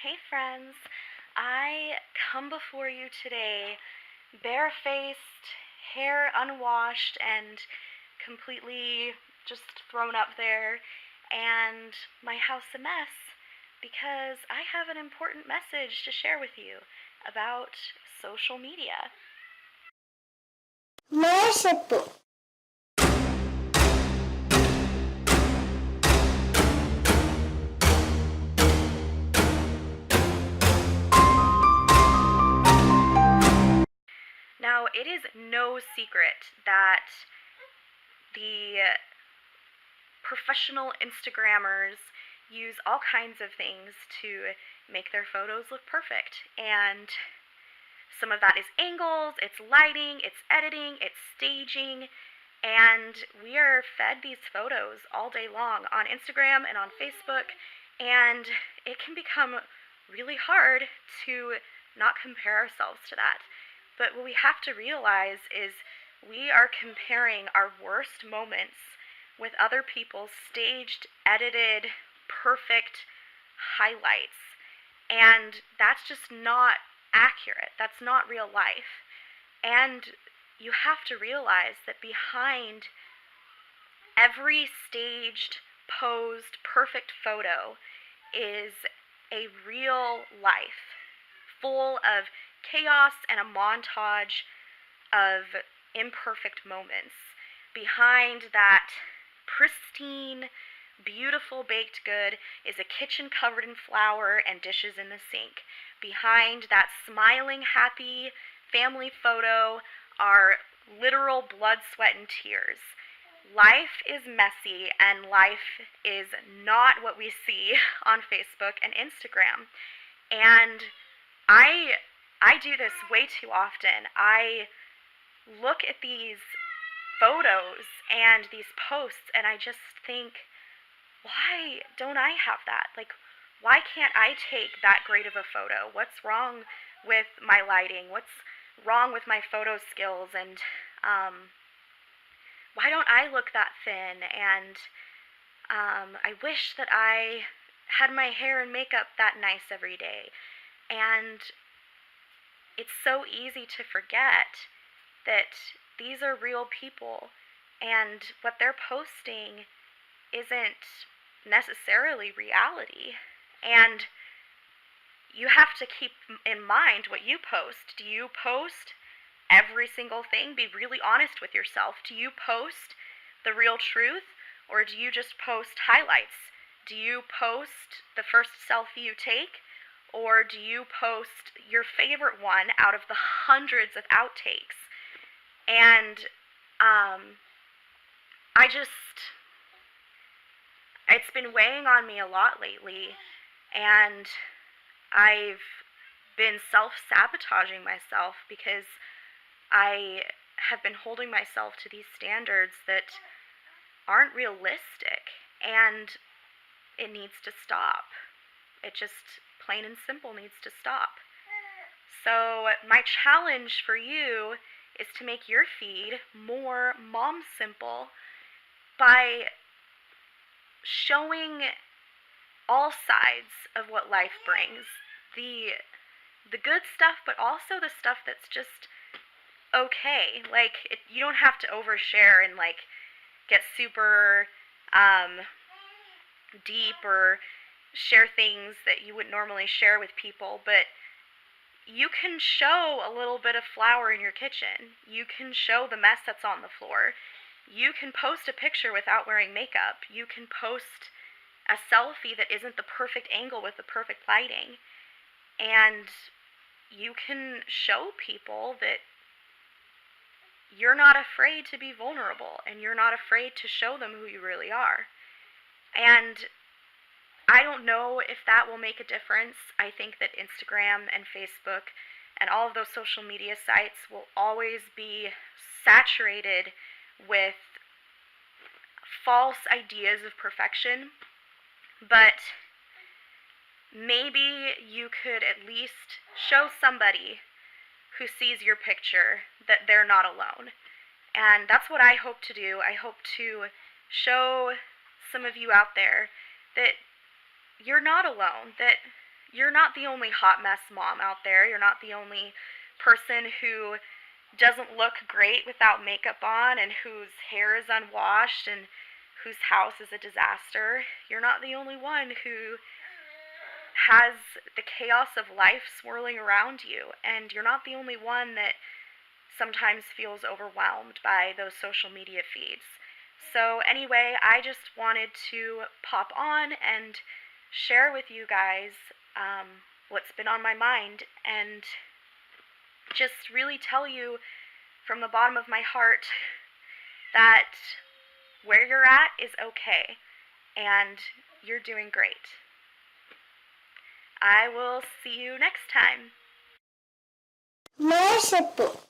Hey friends, I come before you today barefaced, hair unwashed, and completely just thrown up there, and my house a mess because I have an important message to share with you about social media. Merciful. Now, it is no secret that the professional Instagrammers use all kinds of things to make their photos look perfect. And some of that is angles, it's lighting, it's editing, it's staging, and we are fed these photos all day long on Instagram and on Facebook, and it can become really hard to not compare ourselves to that. But what we have to realize is we are comparing our worst moments with other people's staged, edited, perfect highlights. And that's just not accurate. That's not real life. And you have to realize that behind every staged, posed, perfect photo is a real life full of chaos and a montage of imperfect moments. Behind that pristine, beautiful baked good is a kitchen covered in flour and dishes in the sink. Behind that smiling, happy family photo are literal blood, sweat, and tears. Life is messy, and life is not what we see on Facebook and Instagram. And I I do this way too often. I look at these photos and these posts and I just think, why don't I have that? Like, why can't I take that great of a photo? What's wrong with my lighting? What's wrong with my photo skills? And why don't I look that thin? And I wish that I had my hair and makeup that nice every day. And it's so easy to forget that these are real people and what they're posting isn't necessarily reality. And you have to keep in mind what you post. Do you post every single thing? Be really honest with yourself. Do you post the real truth, or do you just post highlights? Do you post the first selfie you take, or do you post your favorite one out of the hundreds of outtakes? And I just, it's been weighing on me a lot lately, and I've been self-sabotaging myself because I have been holding myself to these standards that aren't realistic, and it needs to stop. It just plain and simple needs to stop. So my challenge for you is to make your feed more mom simple by showing all sides of what life brings. The good stuff, but also the stuff that's just okay. Like, you don't have to overshare and like get super deep or share things that you would normally share with people, but you can show a little bit of flour in your kitchen. You can show the mess that's on the floor. You can post a picture without wearing makeup. You can post a selfie that isn't the perfect angle with the perfect lighting. And you can show people that you're not afraid to be vulnerable and you're not afraid to show them who you really are. And I don't know if that will make a difference. I think that Instagram and Facebook and all of those social media sites will always be saturated with false ideas of perfection. But maybe you could at least show somebody who sees your picture that they're not alone. And that's what I hope to do. I hope to show some of you out there that you're not alone, that you're not the only hot mess mom out there. You're not the only person who doesn't look great without makeup on and whose hair is unwashed and whose house is a disaster. You're not the only one who has the chaos of life swirling around you, and you're not the only one that sometimes feels overwhelmed by those social media feeds. So, anyway, I just wanted to pop on and share with you guys what's been on my mind and just really tell you from the bottom of my heart that where you're at is okay and you're doing great. I will see you next time. Merciful.